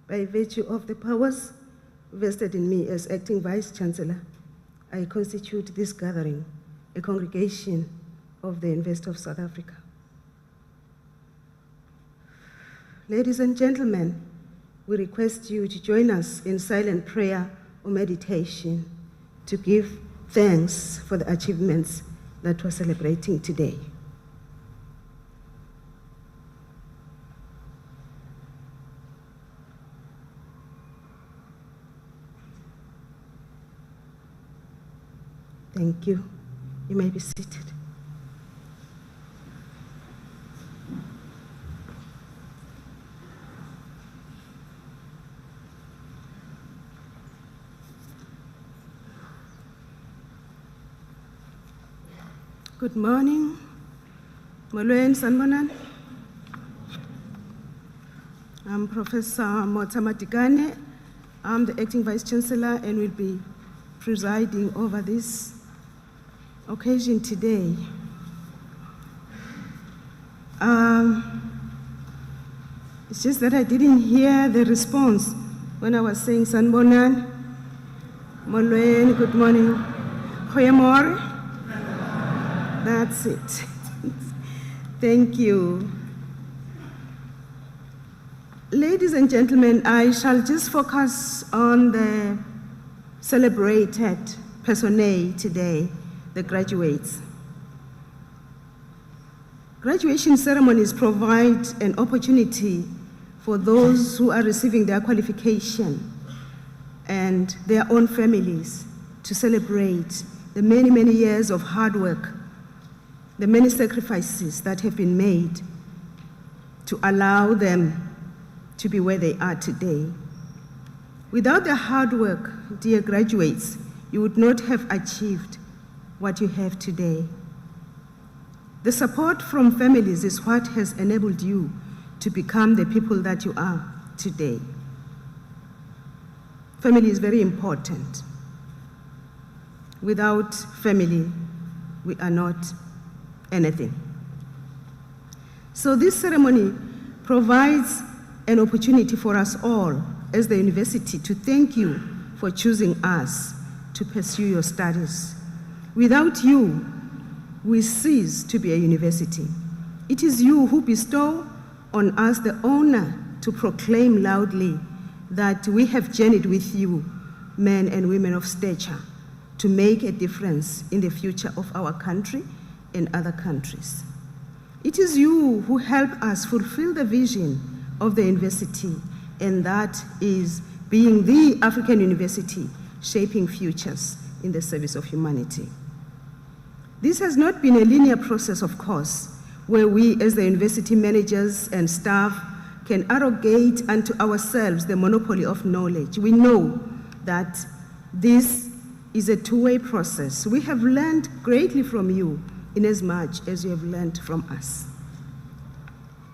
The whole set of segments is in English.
By virtue of the powers vested in me as Acting Vice-Chancellor, I constitute this gathering, a congregation of the University of South Africa. Ladies and gentlemen, we request you to join us in silent prayer or meditation to give thanks for the achievements that we're celebrating today. Thank you. You may be seated. Good morning. Molweni sanibonani. I'm Professor Motamatikane. I'm the Acting Vice-Chancellor and will be presiding over this occasion today. It's just that I didn't hear the response when I was saying Sanbonan, Molweni, good morning, Goeiemorgen. That's it. Thank you. Ladies and gentlemen, I shall just focus on the celebrated personnel today, the graduates. Graduation ceremonies provide an opportunity for those who are receiving their qualification and their own families to celebrate the many, many years of hard work, the many sacrifices that have been made to allow them to be where they are today. Without their hard work, dear graduates, you would not have achieved what you have today. The support from families is what has enabled you to become the people that you are today. Family is very important. Without family, we are not anything. So this ceremony provides an opportunity for us all as the university to thank you for choosing us to pursue your studies. Without you, we cease to be a university. It is you who bestow on us the honor to proclaim loudly that we have journeyed with you, men and women of stature, to make a difference in the future of our country and other countries. It is you who help us fulfill the vision of the university, and that is being the African university shaping futures in the service of humanity. This has not been a linear process, of course, where we as the university managers and staff can arrogate unto ourselves the monopoly of knowledge. We know that this is a two-way process. We have learned greatly from you in as much as you have learned from us.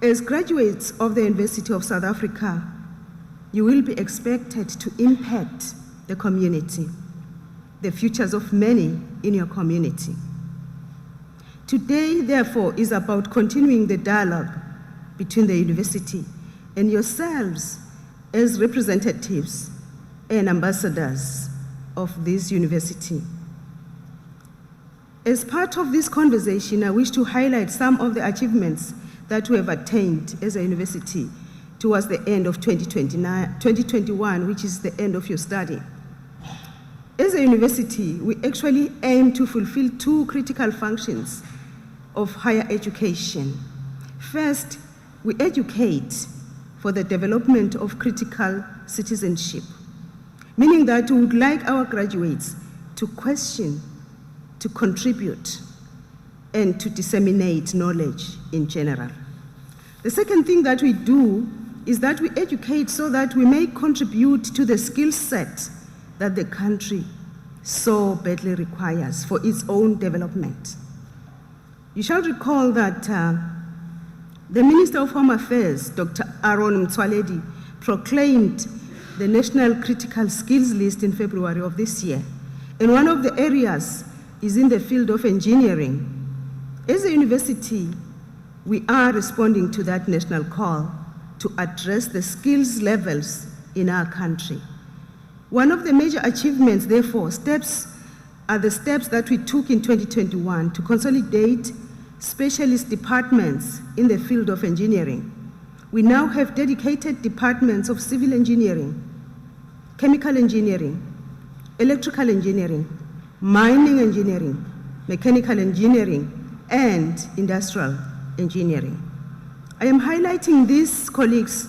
As graduates of the University of South Africa, you will be expected to impact the community, the futures of many in your community. Today, therefore, is about continuing the dialogue between the university and yourselves as representatives and ambassadors of this university. As part of this conversation, I wish to highlight some of the achievements that we have attained as a university towards the end of 2021, which is the end of your study. As a university, we actually aim to fulfill two critical functions of higher education. First, we educate for the development of critical citizenship, meaning that we would like our graduates to question, to contribute, and to disseminate knowledge in general. The second thing that we do is that we educate so that we may contribute to the skill set that the country so badly requires for its own development. You shall recall that the Minister of Home Affairs, Dr. Aaron Mtswaledi, proclaimed the National Critical Skills List in February of this year. And one of the areas is in the field of engineering. As a university, we are responding to that national call to address the skills levels in our country. One of the major achievements, therefore, are the steps that we took in 2021 to consolidate specialist departments in the field of engineering. We now have dedicated departments of civil engineering, chemical engineering, electrical engineering, mining engineering, mechanical engineering, and industrial engineering. I am highlighting these, colleagues,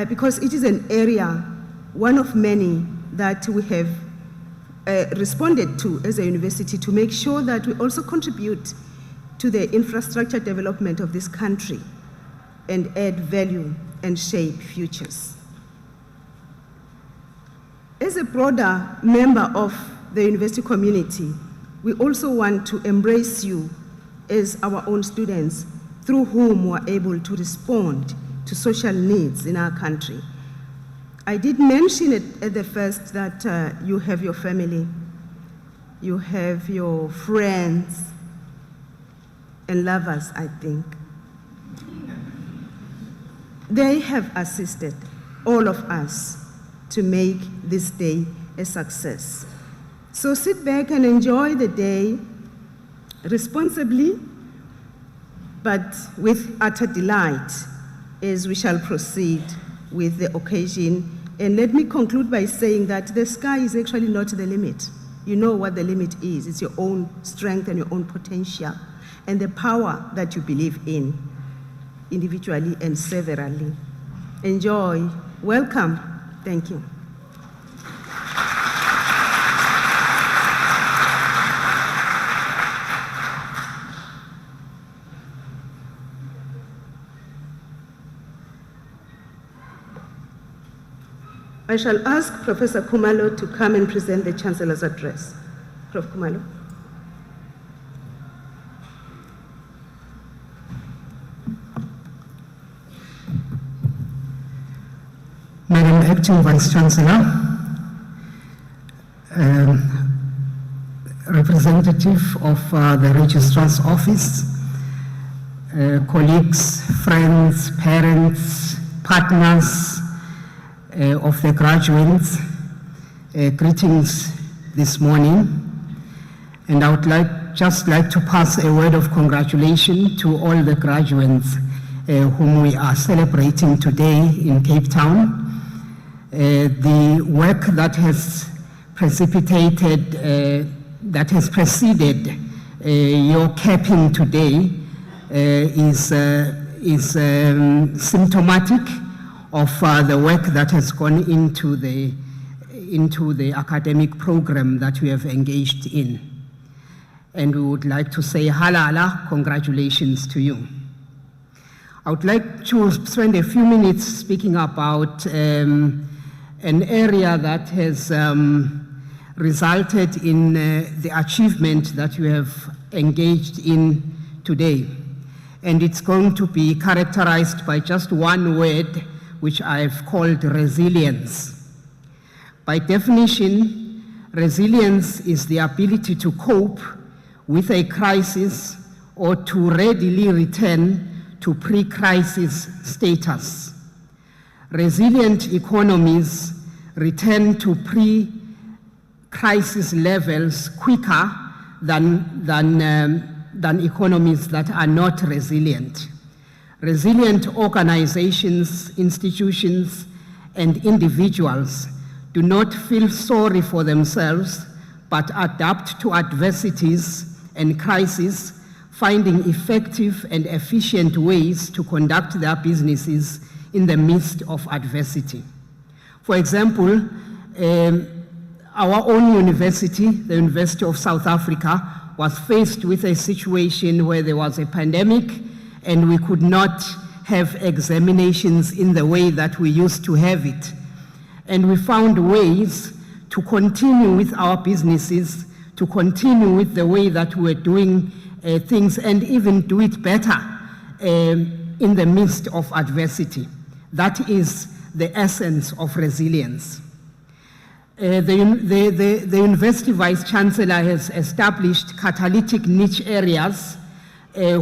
because it is an area, one of many, that we have responded to as a university to make sure that we also contribute to the infrastructure development of this country and add value and shape futures. As a broader member of the university community, we also want to embrace you as our own students, through whom we are able to respond to social needs in our country. I did mention it at the first that you have your family, you have your friends and lovers, I think. They have assisted all of us to make this day a success. So sit back and enjoy the day responsibly, but with utter delight as we shall proceed with the occasion. And let me conclude by saying that the sky is actually not the limit. You know what the limit is. It's your own strength and your own potential and the power that you believe in, individually and severally. Enjoy. Welcome. Thank you. I shall ask Professor Khumalo to come and present the Chancellor's address. Prof. Khumalo. Madam Acting Vice-Chancellor, representative of the Registrar's Office, colleagues, friends, parents, partners of the graduates, greetings this morning. And I would just like to pass a word of congratulations to all the graduates whom we are celebrating today in Cape Town. The work that has precipitated, that has preceded your capping today is symptomatic of the work that has gone into the academic program that we have engaged in. And we would like to say halala, congratulations to you. I would like to spend a few minutes speaking about an area that has resulted in the achievement that you have engaged in today. And it's going to be characterized by just one word, which I've called resilience. By definition, resilience is the ability to cope with a crisis or to readily return to pre-crisis status. Resilient economies return to pre-crisis levels quicker than economies that are not resilient. Resilient organizations, institutions, and individuals do not feel sorry for themselves, but adapt to adversities and crises, finding effective and efficient ways to conduct their businesses in the midst of adversity. For example, our own university, the University of South Africa, was faced with a situation where there was a pandemic and we could not have examinations in the way that we used to have it. And we found ways to continue with our businesses, to continue with the way that we're doing things, and even do it better in the midst of adversity. That is the essence of resilience. The University Vice-Chancellor has established catalytic niche areas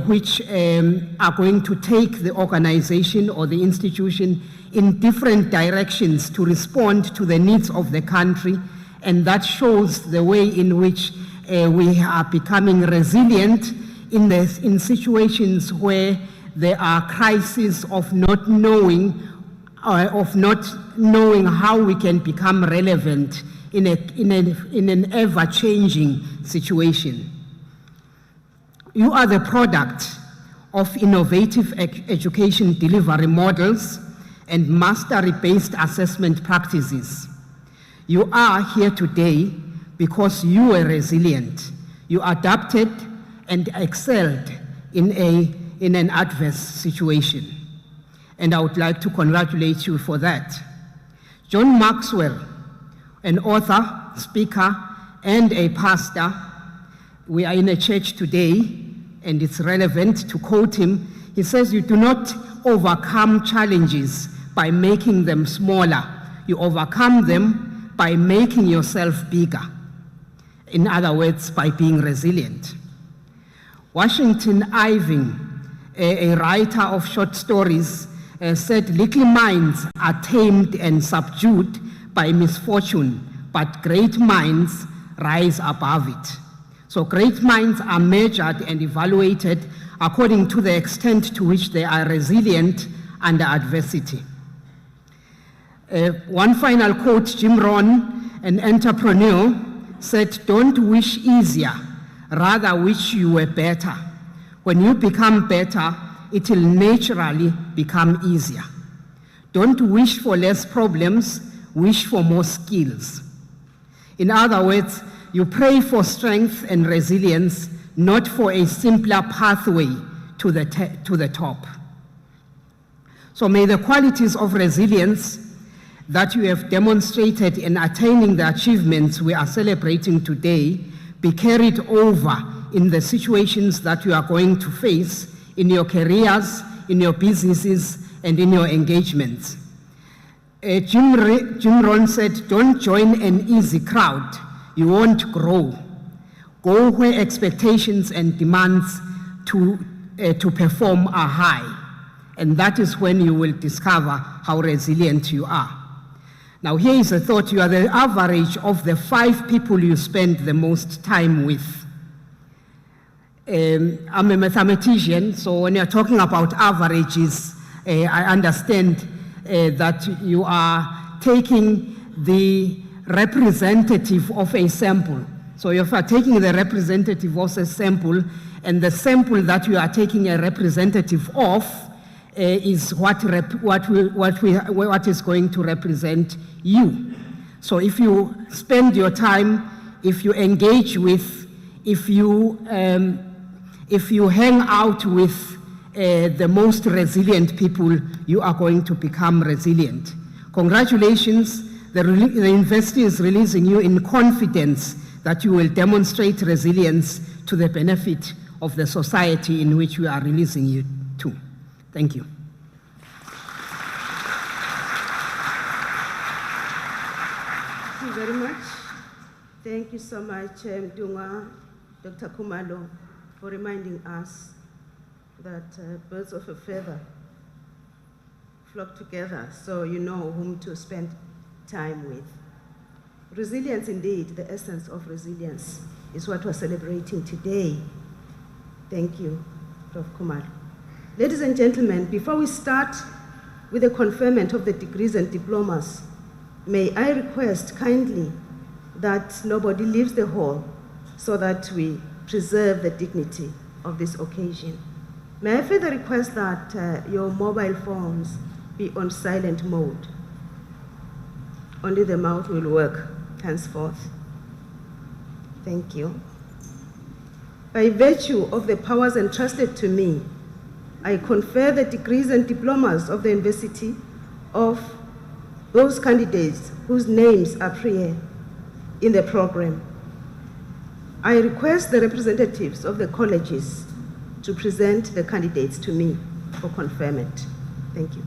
which are going to take the organization or the institution in different directions to respond to the needs of the country, and that shows the way in which we are becoming resilient in situations where there are crises of not knowing how we can become relevant in an ever-changing situation. You are the product of innovative education delivery models and mastery-based assessment practices. You are here today because you were resilient. You adapted and excelled in an adverse situation. And I would like to congratulate you for that. John Maxwell, an author, speaker, and a pastor, we are in a church today, and it's relevant to quote him. He says, "You do not overcome challenges by making them smaller. You overcome them by making yourself bigger." In other words, by being resilient. Washington Irving, a writer of short stories, said, "Little minds are tamed and subdued by misfortune, but great minds rise above it." So great minds are measured and evaluated according to the extent to which they are resilient under adversity. One final quote, Jim Rohn, an entrepreneur, said, "Don't wish easier, rather wish you were better. When you become better, it will naturally become easier. Don't wish for less problems, wish for more skills." In other words, you pray for strength and resilience, not for a simpler pathway to the top. So may the qualities of resilience that you have demonstrated in attaining the achievements we are celebrating today be carried over in the situations that you are going to face in your careers, in your businesses, and in your engagements. Jim Rohn said, "Don't join an easy crowd. You won't grow. Go where expectations and demands to perform are high. And that is when you will discover how resilient you are." Now here is a thought. You are the average of the 5 people you spend the most time with. I'm a mathematician, so when you're talking about averages, I understand that you are taking the representative of a sample. So if you are taking the representative of a sample, and the sample that you are taking a representative of is what is going to represent you. So if you spend your time, if you engage with, if you hang out with the most resilient people, you are going to become resilient. Congratulations, the university is releasing you in confidence that you will demonstrate resilience to the benefit of the society in which we are releasing you to. Thank you. Thank you very much. Thank you so much, Dunga, Dr. Kumalo, for reminding us that birds of a feather flock together, so you know whom to spend time with. Resilience, indeed, the essence of resilience is what we're celebrating today. Thank you, Prof. Kumalo. Ladies and gentlemen, before we start with the conferment of the degrees and diplomas, may I request kindly that nobody leaves the hall so that we preserve the dignity of this occasion. May I further request that your mobile phones be on silent mode. Only the mouth will work henceforth. Thank you. By virtue of the powers entrusted to me, I confer the degrees and diplomas of the university of those candidates whose names appear in the program. I request the representatives of the colleges to present the candidates to me for conferment. Thank you.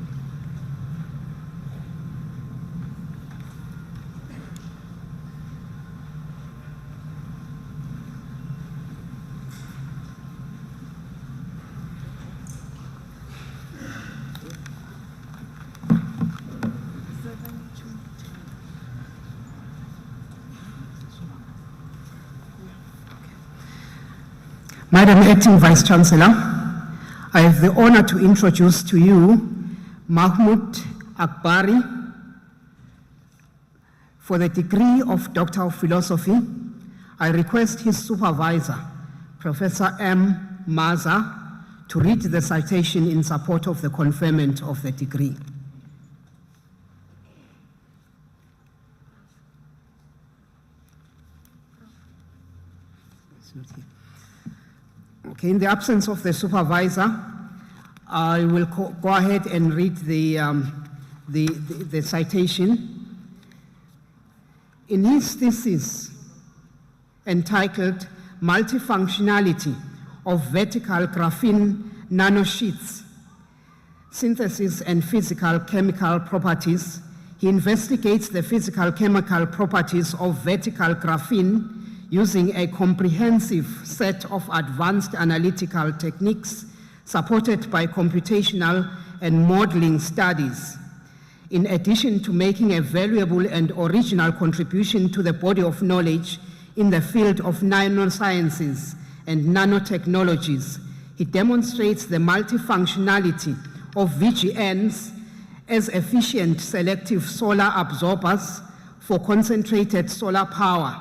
Madam Acting Vice-Chancellor, I have the honor to introduce to you Mahmoud Akbari for the degree of Doctor of Philosophy. I request his supervisor, Professor M. Maza, to read the citation in support of the conferment of the degree. Okay, in the absence of the supervisor, I will go ahead and read the citation. In his thesis entitled Multifunctionality of Vertical Graphene Nanosheets, Synthesis and Physical Chemical Properties, he investigates the physical chemical properties of vertical graphene using a comprehensive set of advanced analytical techniques supported by computational and modeling studies. In addition to making a valuable and original contribution to the body of knowledge in the field of nanosciences and nanotechnologies, he demonstrates the multifunctionality of VGNs as efficient selective solar absorbers for concentrated solar power,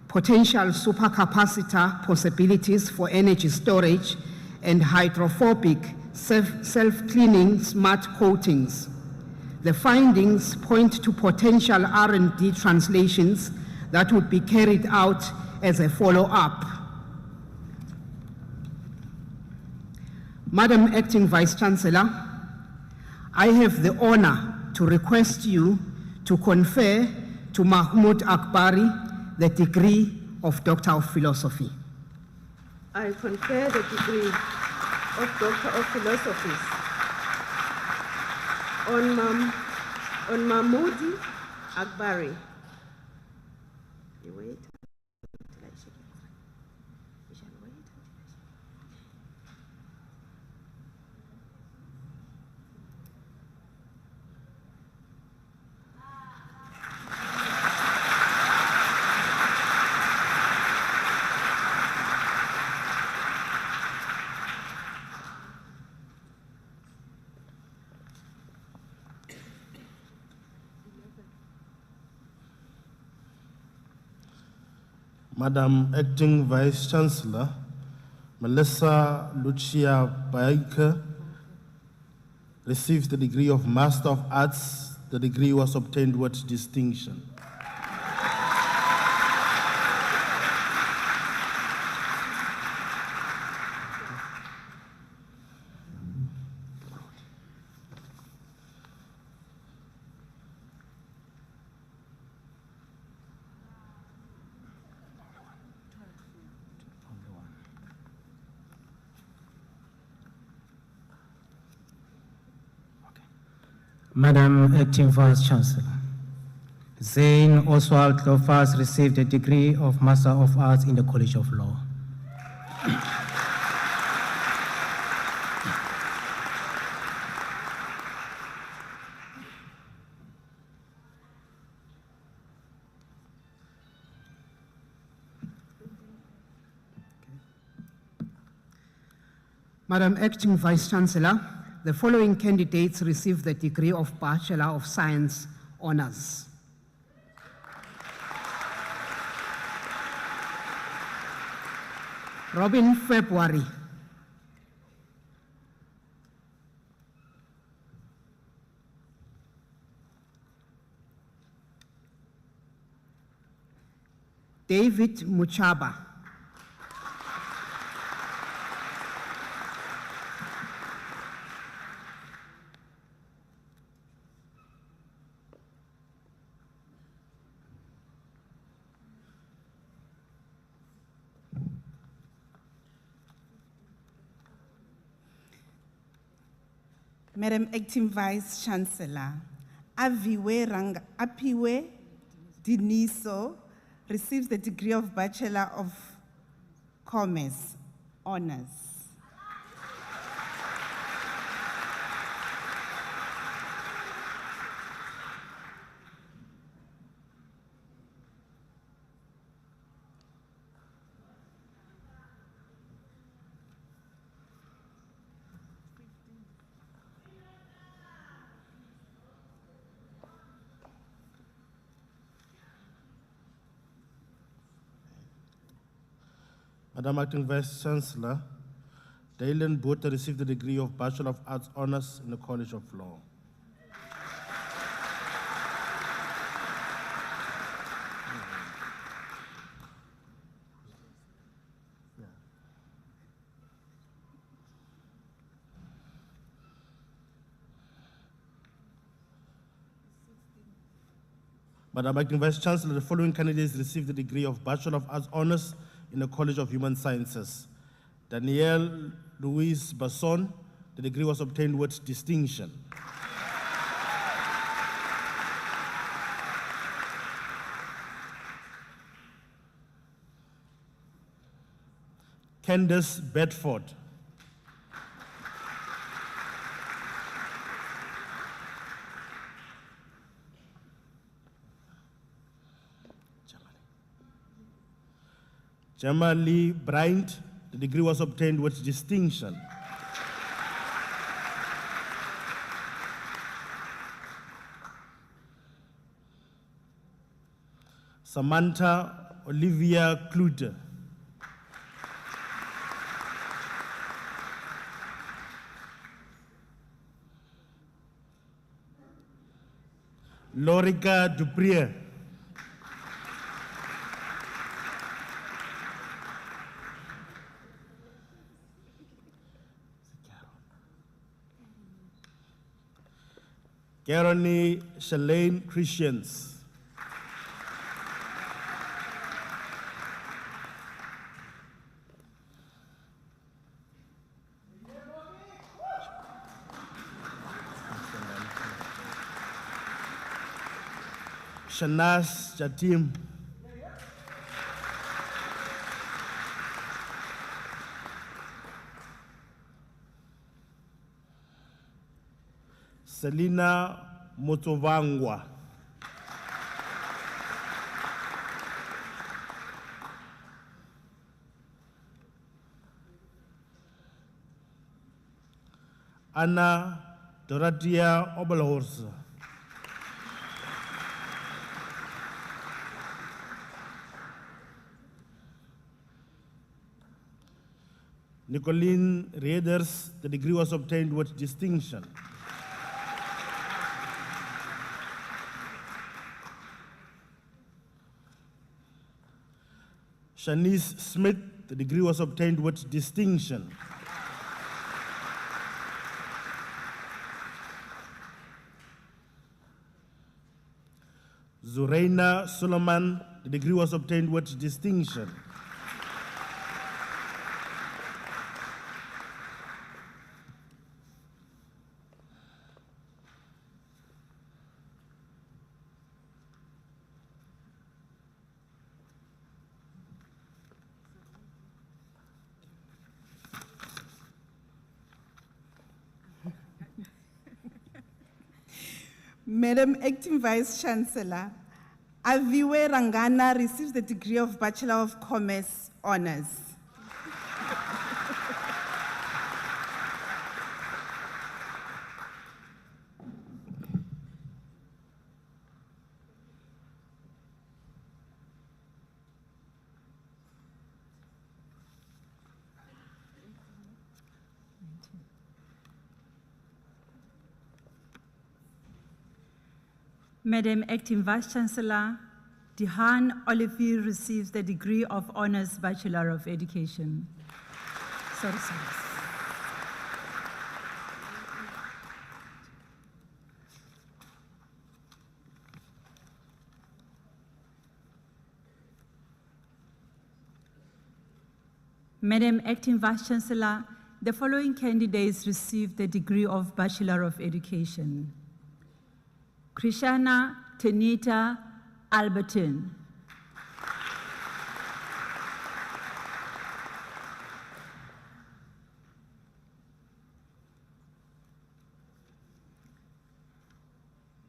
potential supercapacitor possibilities for energy storage, and hydrophobic self-cleaning smart coatings. The findings point to potential R&D translations that would be carried out as a follow-up. Madam Acting Vice-Chancellor, I have the honor to request you to confer to Mahmoud Akbari the degree of Doctor of Philosophy. I confer the degree of Doctor of Philosophy on Mahmoud Akbari. You wait. We shall wait. Madam Acting Vice-Chancellor, Melissa Lucia Baike receives the degree of Master of Arts. The degree was obtained with distinction. Madam Acting Vice-Chancellor, Zain Oswald Lofas received a degree of Master of Arts in the College of Law. Madam Acting Vice-Chancellor, the following candidates receive the degree of Bachelor of Science Honours. Robin February. David Muchaba. Madam Acting Vice-Chancellor, Apiwe Diniso receives the degree of Bachelor of Commerce Honours. Madam Acting Vice Chancellor, Dalen Botha received the degree of Bachelor of Arts Honours in the College of Law. Madam Acting Vice Chancellor, the following candidates received the degree of Bachelor of Arts Honours in the College of Human Sciences. Danielle Louise Basson, the degree was obtained with distinction. Candace Bedford. Gemma Lee Bryant, the degree was obtained with distinction. Samantha Olivia Kluter. Lorica Duprier. Garoni Shalane Christians. Shanas Jatim. Selina Motovangwa. Anna Dorothea Obelhorst. Nicolene Reeders, the degree was obtained with distinction. Shanice Smith, the degree was obtained with distinction. Zoraina Suleiman, the degree was obtained with distinction. Madam Acting Vice Chancellor, Aviwe Rangana receives the degree of Bachelor of Commerce Honours. Madam Acting Vice Chancellor, Dihan Olivier receives the degree of Honours Bachelor of Education. Sorry. Madam Acting Vice Chancellor, the following candidates received the degree of Bachelor of Education. Krishana Tenita Albertin.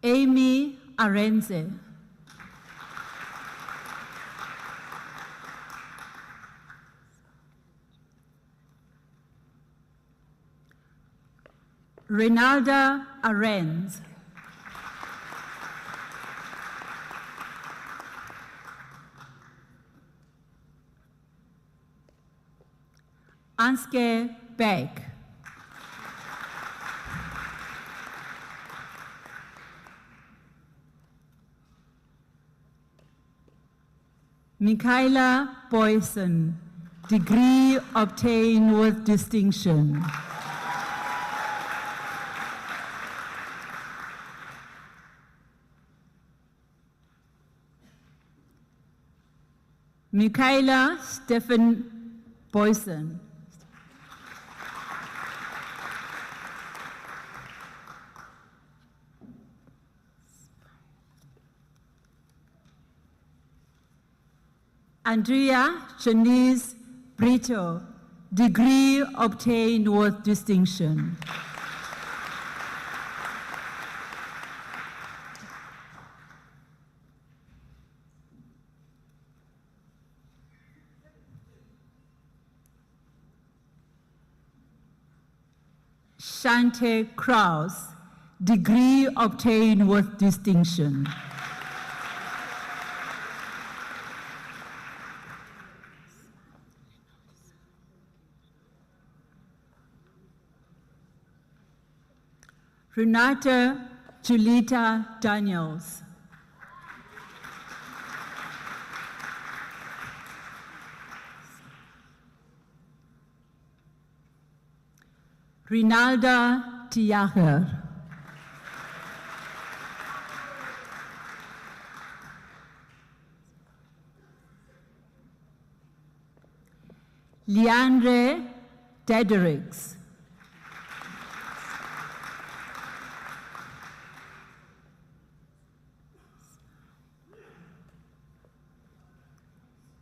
Amy Arenze. Renalda Arenz. Anske Beck. Michaela Boyson, degree obtained with distinction. Michaela Stephen Boyson. Andrea Janice Brito, degree obtained with distinction. Shante Kraus, degree obtained with distinction. Renata Julita Daniels. Rinalda Tiacher. Leandre Dederickx.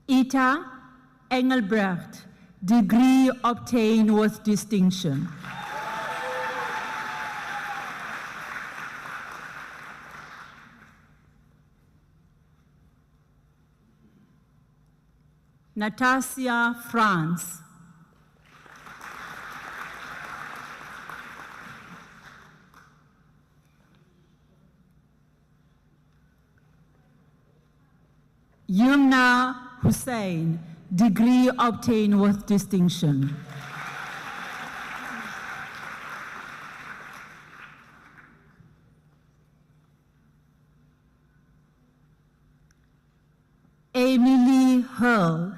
Ita Engelbrecht, degree obtained with distinction. Natasia France. Yumna Hussein, degree obtained with distinction. Emily Hurl.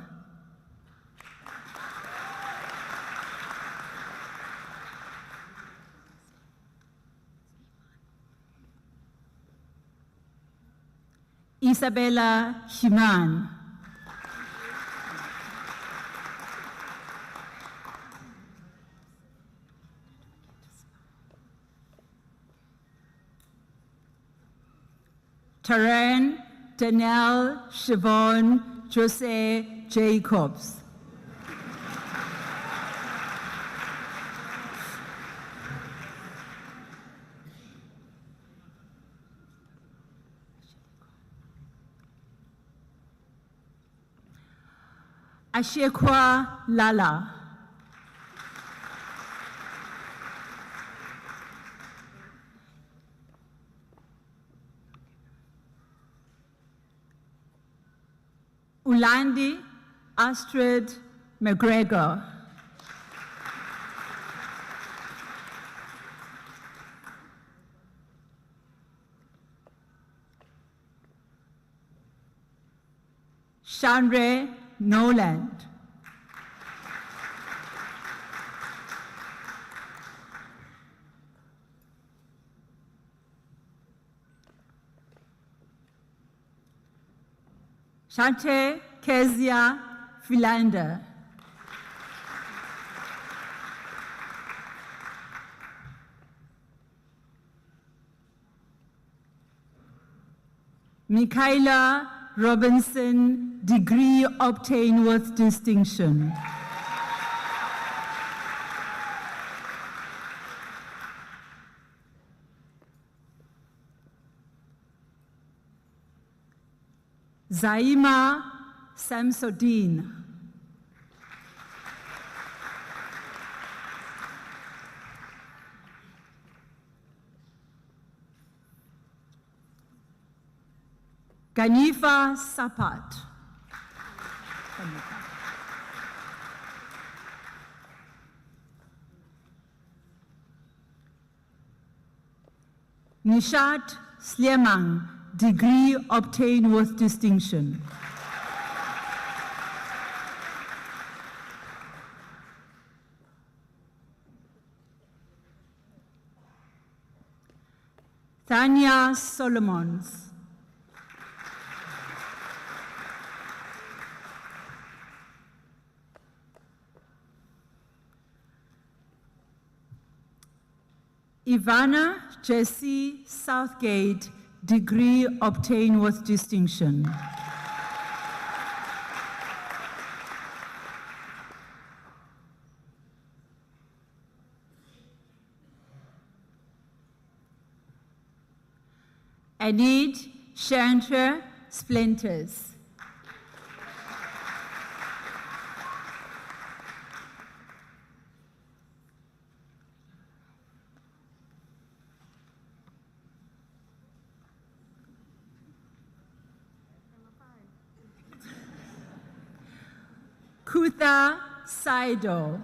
Isabella Himan. Taren Danielle Siobhan Jose Jacobs. Ashekwa Lala. Ulandi Astrid McGregor. Chandre Noland. Shante Kezia Philander. Michaela Robinson, degree obtained with distinction. Zaima Samsodin. Ganifa Sapat. Nishat Sleemang, degree obtained with distinction. Tanya Solomons. Ivana Jessie Southgate, degree obtained with distinction. Anid Chantre Splinters. Kutha Saido.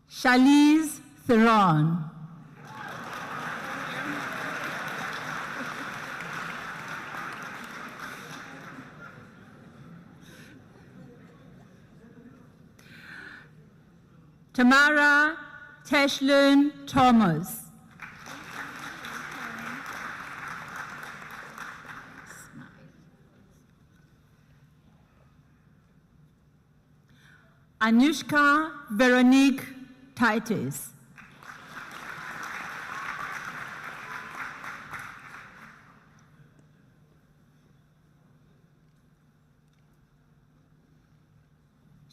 Shaliz Theron. Tamara Tashlin Thomas. Anushka Veronique Titus.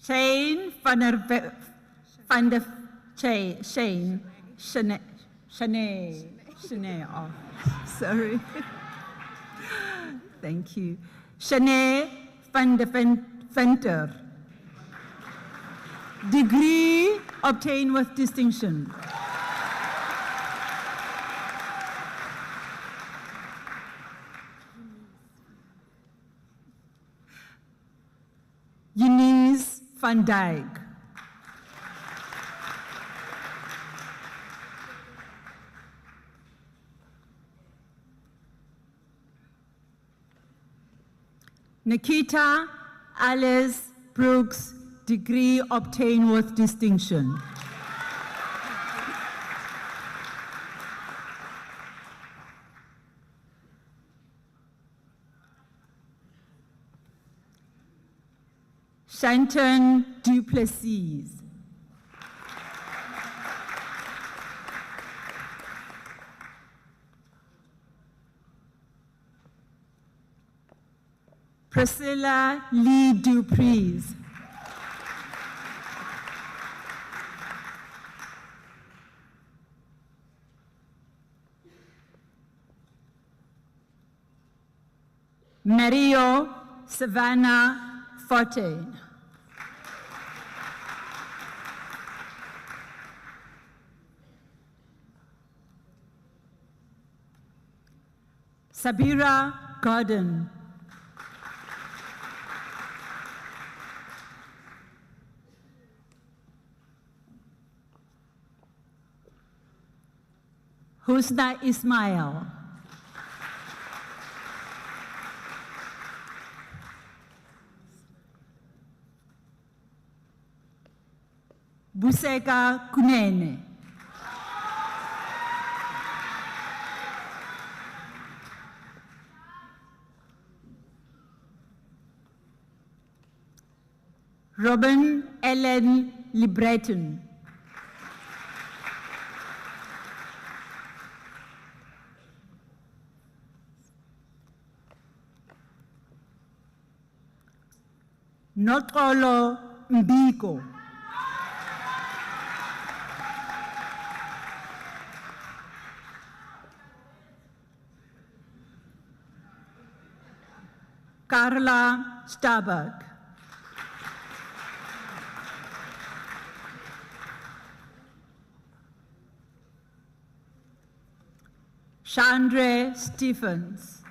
Shane van der Shane, oh, sorry. Thank you. Shanae van der Venter. Degree obtained with distinction. Eunice van Dijk. Nikita Alice Brooks, degree obtained with distinction. Shanton Duplessis. Priscilla Lee Dupreez. Mario Savannah Forte. Sabira Gordon. Husna Ismail. Buseka Kunene. Robin Ellen Libreton. Notolo Mbiko. Carla Starbuck. Chandra Stephens.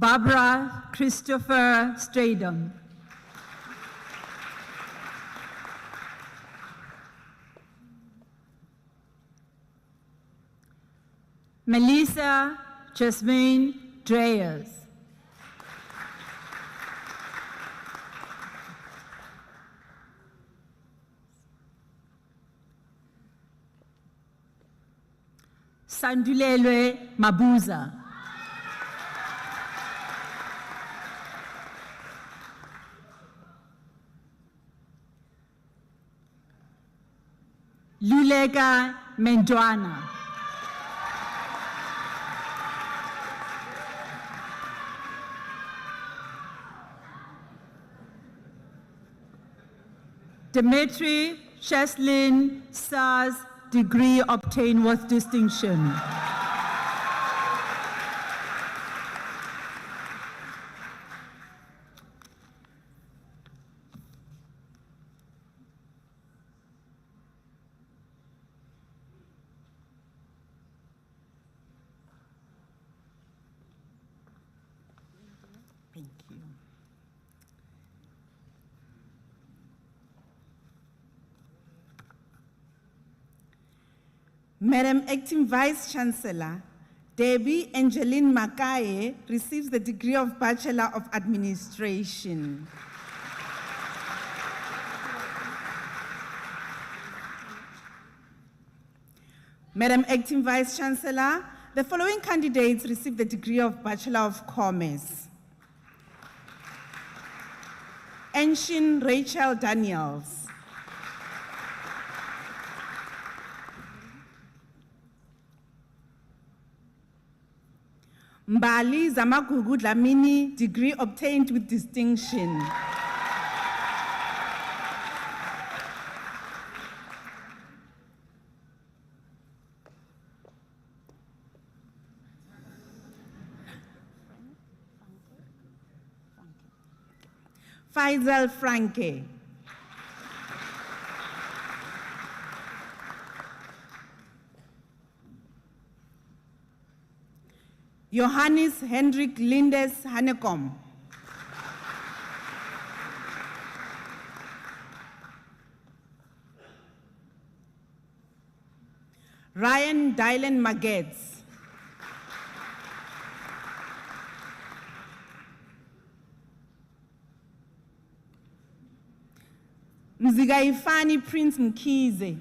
Barbara Christopher Stradom. Melissa Jasmine Dreyers. Sandulelwe Mabuza. Luleka Mendwana. Dimitri Cheslin Sars, degree obtained with distinction. Thank you. Madam Acting Vice Chancellor, Debbie Angeline Makaye receives the degree of Bachelor of Administration. Madam Acting Vice Chancellor, the following candidates receive the degree of Bachelor of Commerce. Anshin Rachel Daniels. Mbali Zamagugu Dlamini, degree obtained with distinction. Faisal Franke. Johannes Hendrik Lindes Hanekom. Ryan Dylan Magets. Mzigaifani Prince Mkize.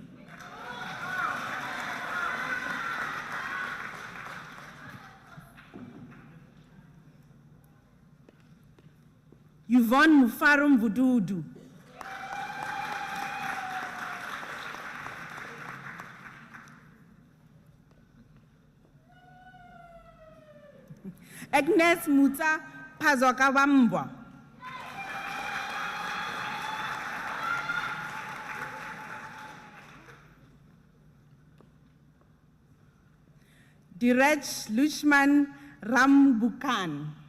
Yvonne Mufarum Vududu. Agnes Muta Pazokawambwa. Diraj Lushman Rambukan.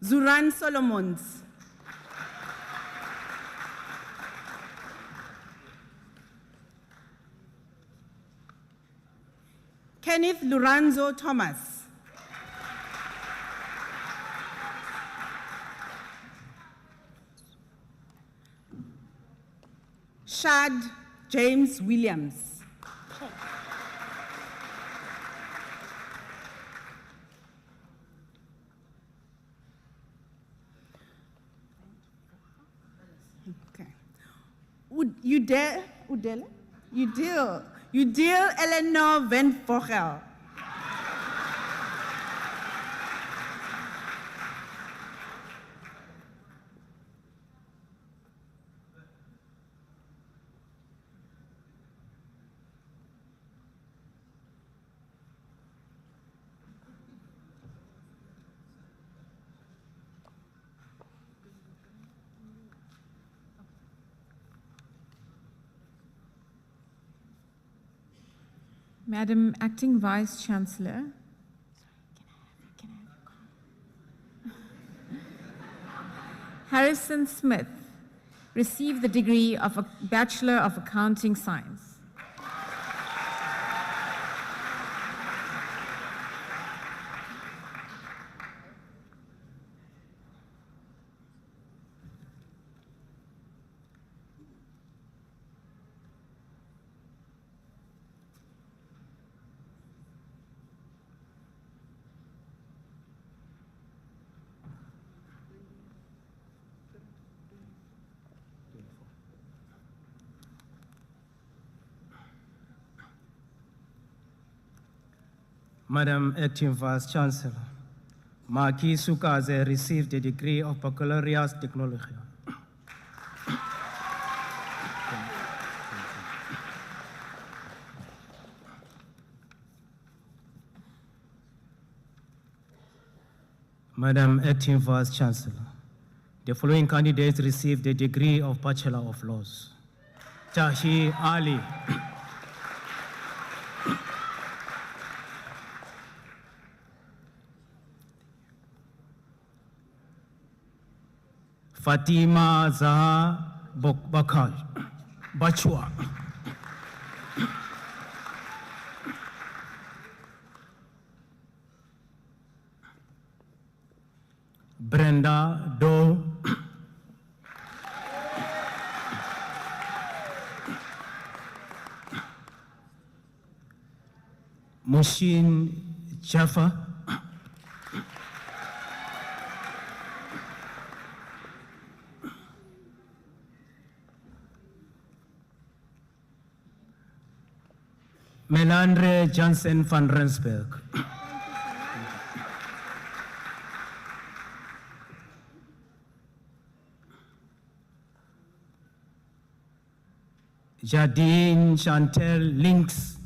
Zuran Solomons. Kenneth Lorenzo Thomas. Shad James Williams. Udil Eleanor Van Vogel. Madam Acting Vice Chancellor, Harrison Smith, received the degree of a Bachelor of Accounting Science. Madam Acting Vice Chancellor, Maki Sukaze received a degree of Baccalaureate Technology. Madam Acting Vice Chancellor, the following candidates received a degree of Bachelor of Laws. Tahi Ali. Fatima Zaha Bakal, Bachua. Brenda Doe. Mushin Jaffa. Melandre Jansen van Rensburg. Jadine Chantel Links.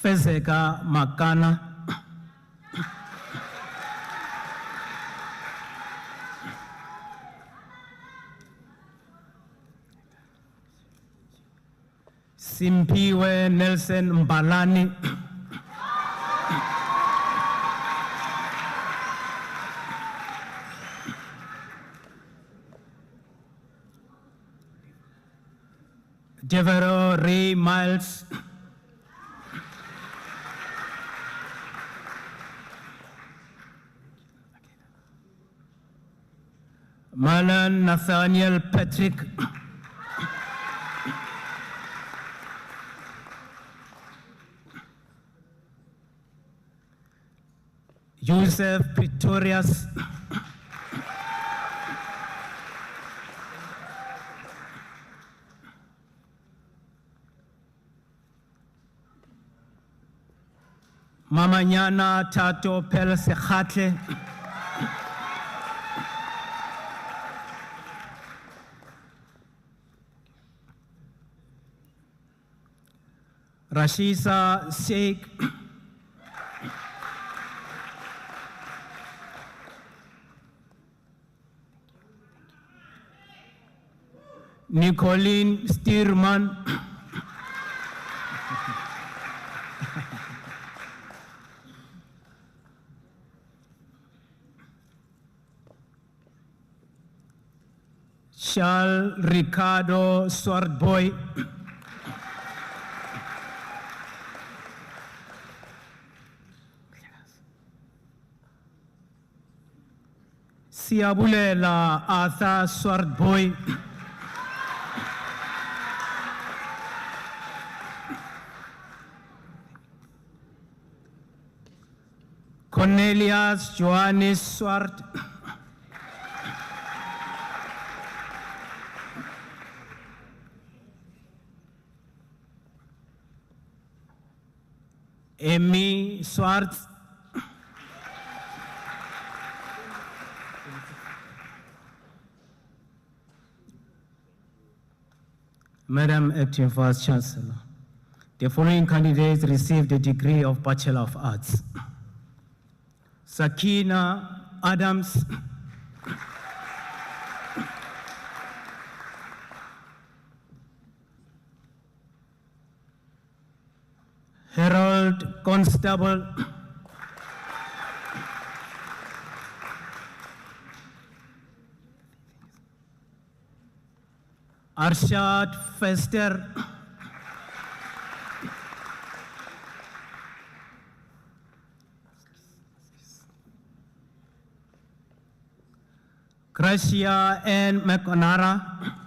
Fezeka Makana. Simpiwe Nelson Mbalani. Devero Ray Miles. Malan Nathaniel Patrick. Joseph Pretorius. Mamanyana Tato Pelsekhatle. Rashisa Sheikh. Nicolene Stearman. Charles Ricardo Swordboy. Siabulela Arthur Swordboy. Cornelius Johannes Swart. Amy Swart. Madam Acting Vice Chancellor, the following candidates received a degree of Bachelor of Arts. Sakina Adams. Harold Constable, Arshad Fester, Gracia N. McOnara,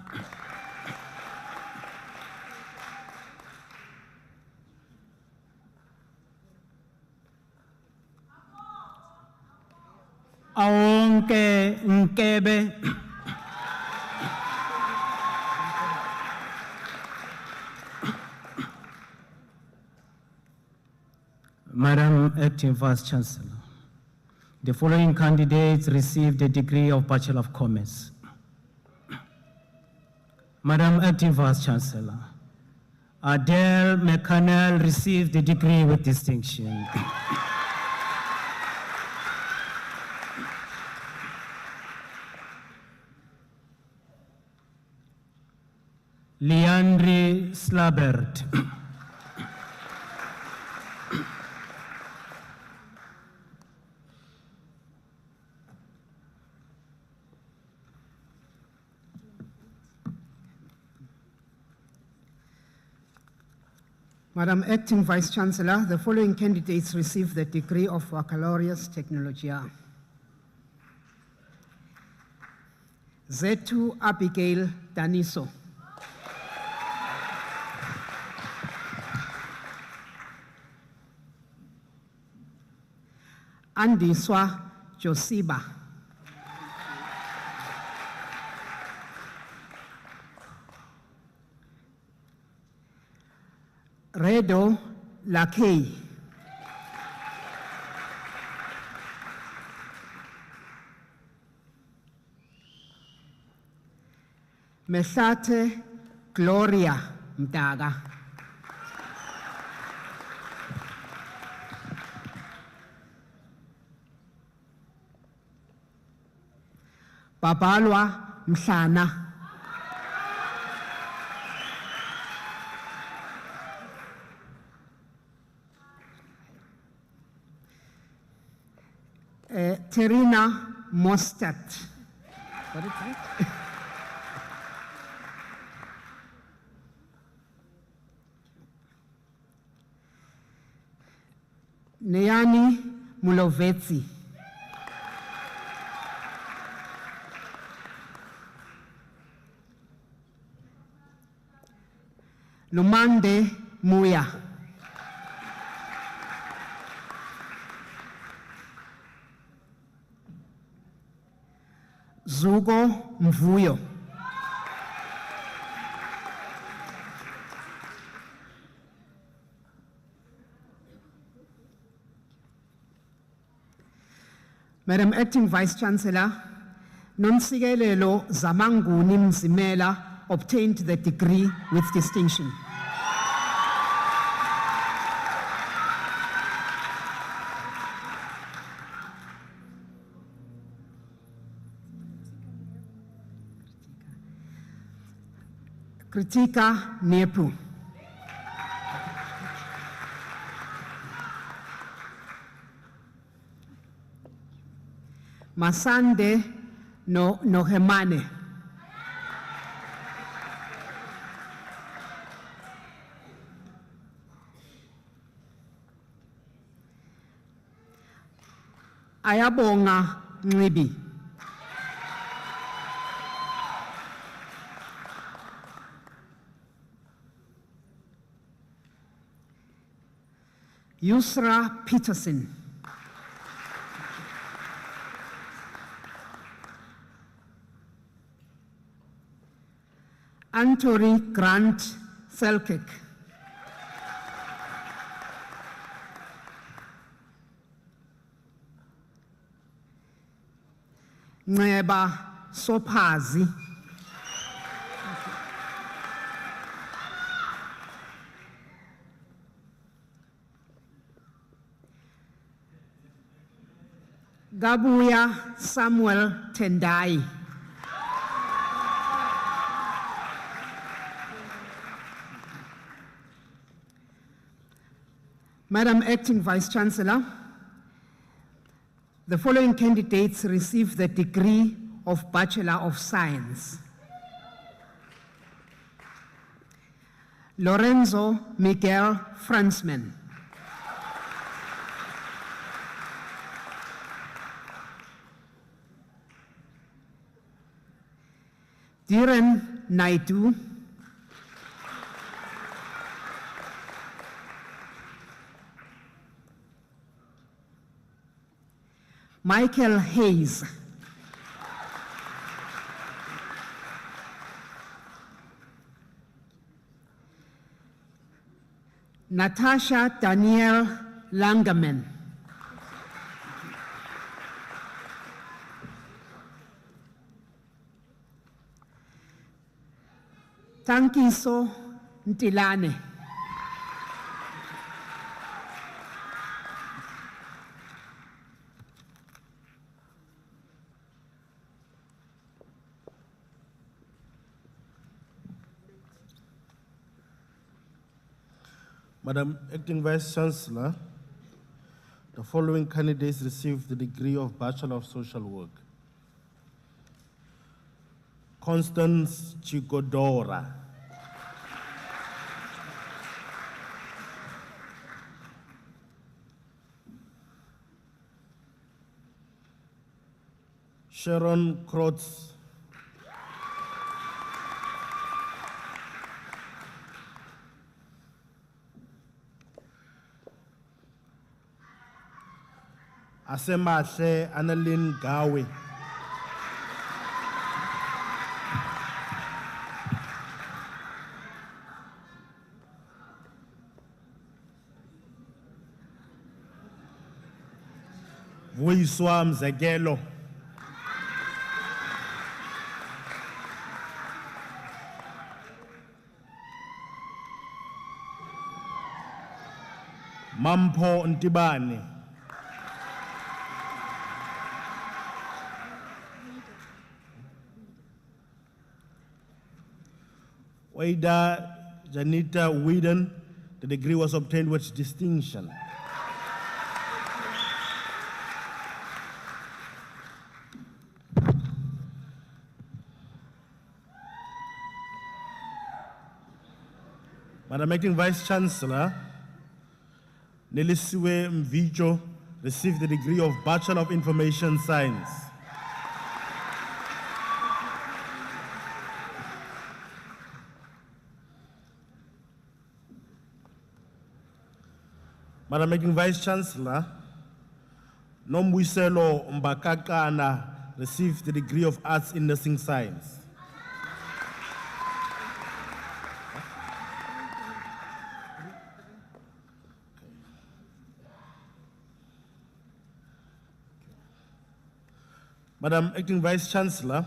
Aonke Nkebe, Madam Acting Vice Chancellor, the following candidates received the degree of Bachelor of Commerce. Madam Acting Vice Chancellor, Adele McCannell received the degree with distinction. Leandre Slabert. Madam Acting Vice Chancellor, the following candidates received the degree of Baccalaureus Technologia. Zetu Abigail Daniso. Andiswa Josiba. Redo Lakei. Mesate Gloria Mdaga. Babalwa Mhlana. Terina Mostert. What is it? Neani Mulovetsi. Lumande Muya. Zugo Mvuyo. Madam Acting Vice Chancellor, Nonsikelelo Zamanguni Mzimela obtained the degree with distinction. Kritika Nepu. Masande Nohemane. Ayabonga Ngibi. Yusra Peterson. Antori Grant Selkirk. Nceba Sophazi. Gabuya Samuel Tendai. Madam Acting Vice-Chancellor, the following candidates received the degree of Bachelor of Science. Lorenzo Miguel Fransman. Dhiren Naidu. Michael Hayes. Natasha Danielle Langerman. Tankiso Ntilane. Madam Acting Vice-Chancellor, the following candidates received the degree of Bachelor of Social Work. Constance Chigodora. Sharon Krotz. Asemahle Annalyn Gawe. Vuyiswa Mzekelo. Mampho Ntibane. Waida Janita Whedon, the degree was obtained with distinction. Madam Acting Vice-Chancellor, Nelisiwe Mvijo received the degree of Bachelor of Information Science. Madam Acting Vice-Chancellor, Nombuyiselo Mbakakana received the degree of Arts in Nursing Science. Madam Acting Vice-Chancellor,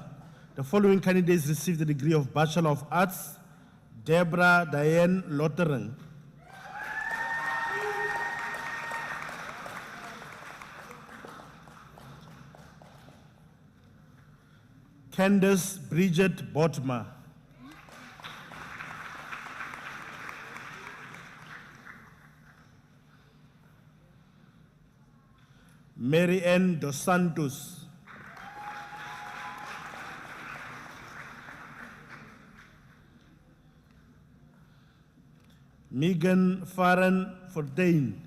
the following candidates received the degree of Bachelor of Arts. Deborah Diane Lottering. Candace Bridget Botma. Mary Ann Dos Santos. Megan Farren Fortain.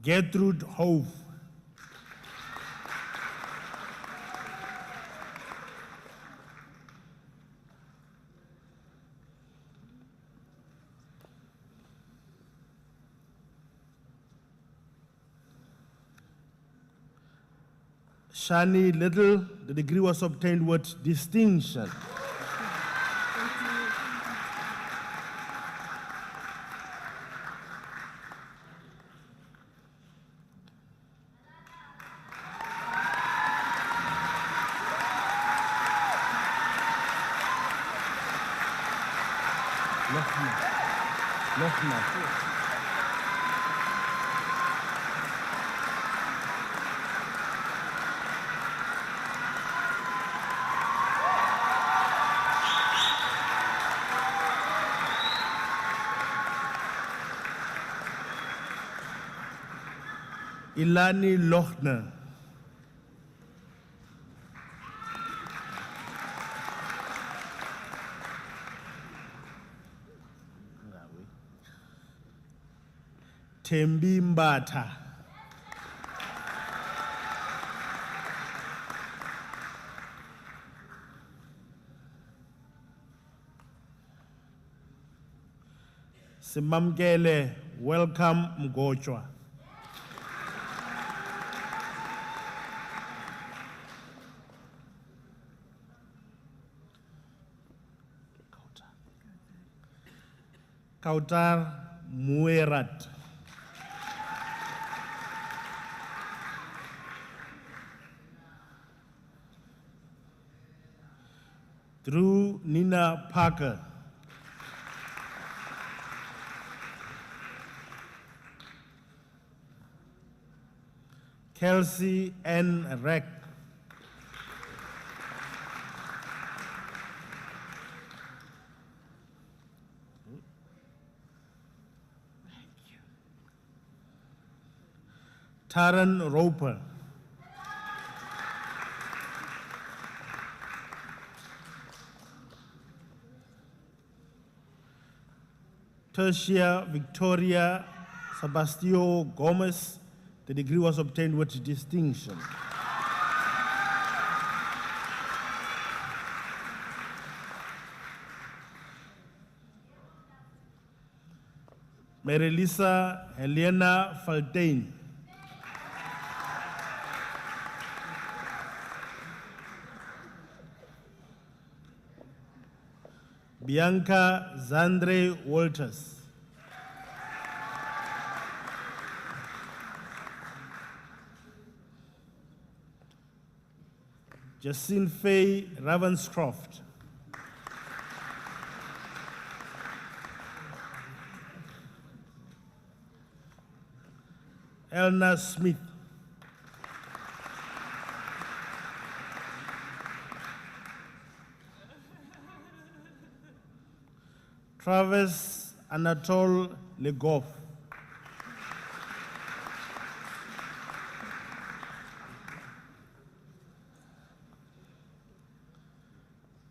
Gertrude Hove. Shani Little, the degree was obtained with distinction. Ilani Lochner. Thembi Mbatha. Simamkele Welcome Mgochwa. Kautar Muerat. Drew Nina Parker. Kelsey N. Reck. Taran Roper. Tertia Victoria Sebastio Gomez. The degree was obtained with distinction. Marilisa Helena Faltain. Bianca Zandre Walters. Jacine Faye Ravenscroft. Elna Smith. Travis Anatole Legoff.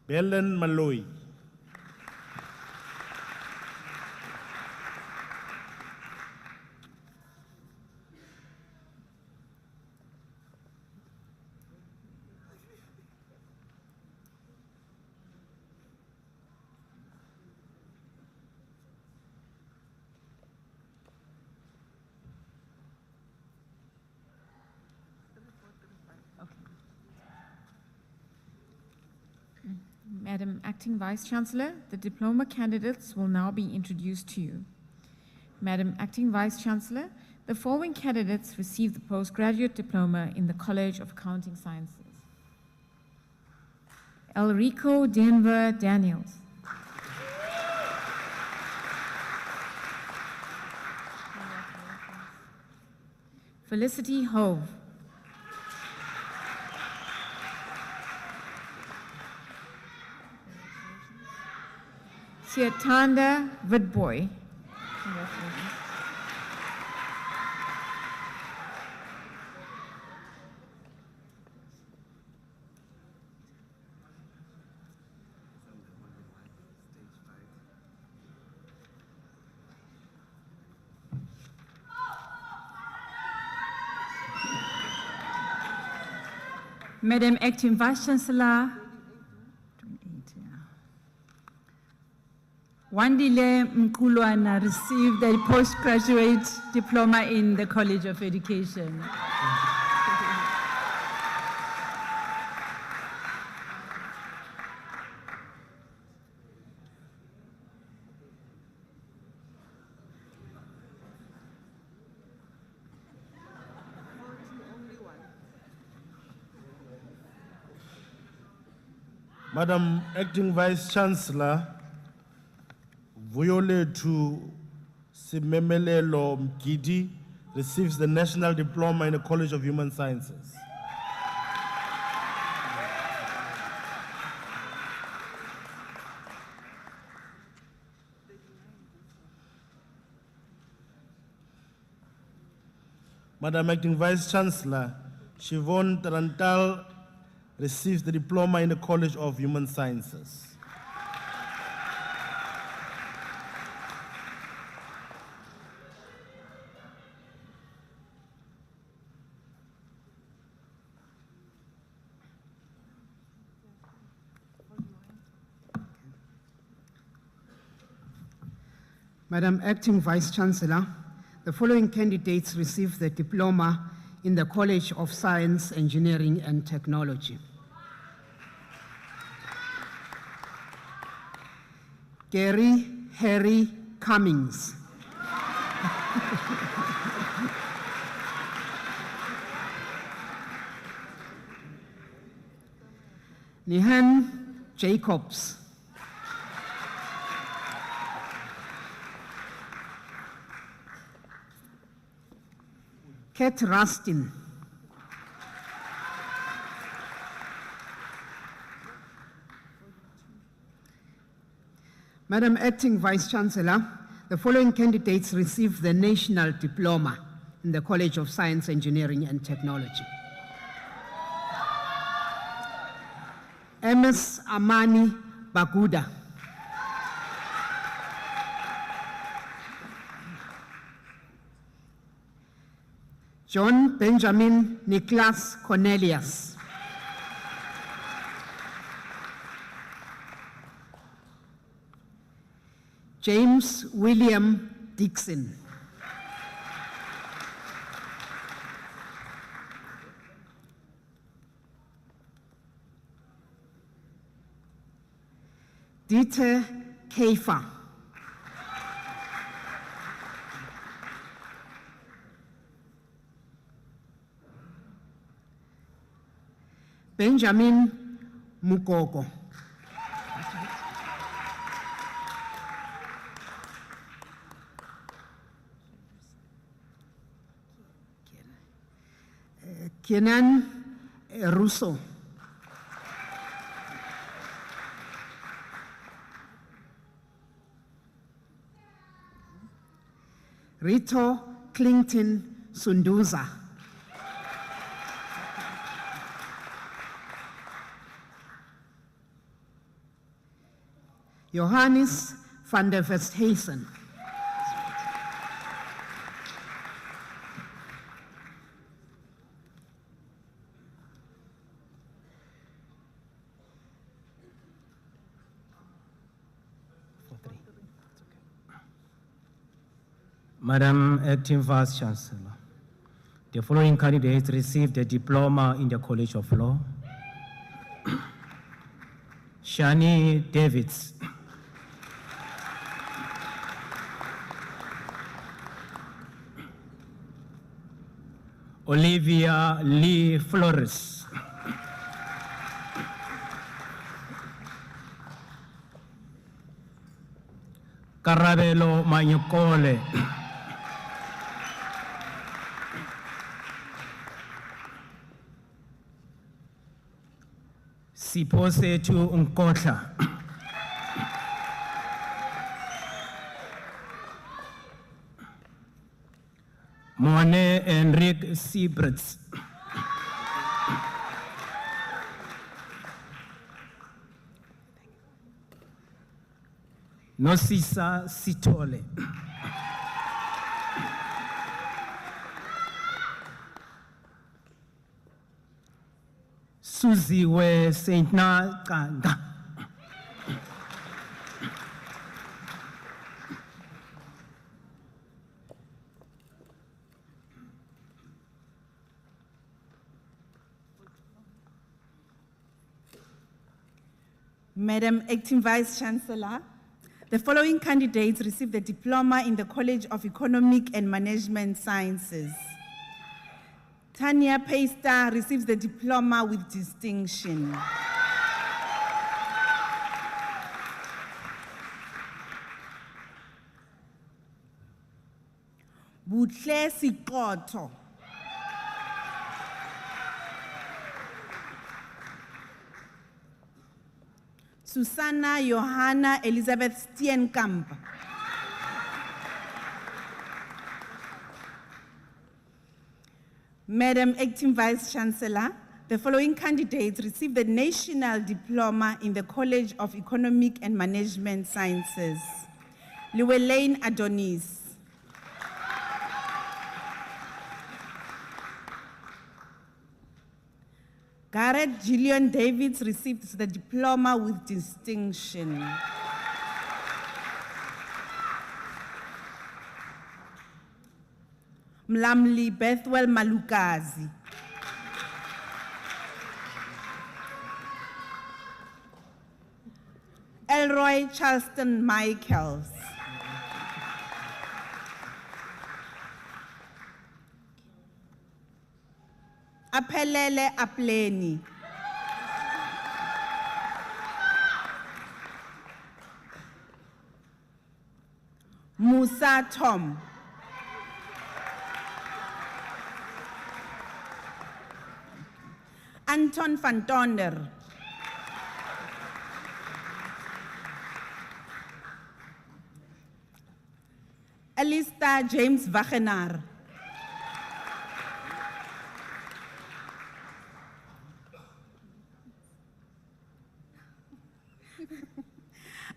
Belen Malloy. Madam Acting Vice-Chancellor, the diploma candidates will now be introduced to you. Madam Acting Vice-Chancellor, the following candidates received the postgraduate diploma in the College of Accounting Sciences. Elrico Denver Daniels. Felicity Hove. Siatanda Vidboy. Madam Acting Vice-Chancellor, Wandile Mkulwana received a postgraduate diploma in the College of Education. Madam Acting Vice-Chancellor, Vuyolethu Simemelelo Mgidi receives the National Diploma in the College of Human Sciences. Madam Acting Vice Chancellor, Siobhan Tarantal receives the diploma in the College of Human Sciences. Madam Acting Vice Chancellor, the following candidates received the diploma in the College of Science, Engineering and Technology. Gary Harry Cummings. Nihan Jacobs. Kate Rustin. Madam Acting Vice Chancellor, the following candidates received the National Diploma in the College of Science, Engineering and Technology. Ms. Amani Baguda. John Benjamin Nicholas Cornelius. James William Dixon. Dieter Kafer. Benjamin Mugogo. Kenan Russo. Rito Clinton Sunduza. Johannes van der Westhuizen. Madam Acting Vice Chancellor, the following candidates received a diploma in the College of Law. Shani Davids. Olivia Lee Flores. Carabelo Manyokole. Siposetu Nkotla. Mone Enrique Siebrits. Nosisa Sitole. Suzy we Saint Na Kanga. Madam Acting Vice Chancellor, the following candidates received the diploma in the College of Economic and Management Sciences. Tanya Payster receives the diploma with distinction. Butle Sikoto. Susanna Johanna Elizabeth Steenkamp. Madam Acting Vice Chancellor, the following candidates received the National Diploma in the College of Economic and Management Sciences. Llewellyn Adonis. Garrett Gillian Davids received the diploma with distinction. Mlamli Bethwell Malukazi. Elroy Charleston Michaels. Aphelele Apleni. Musa Tom. Anton van Tonder. Alista James Wagenaar.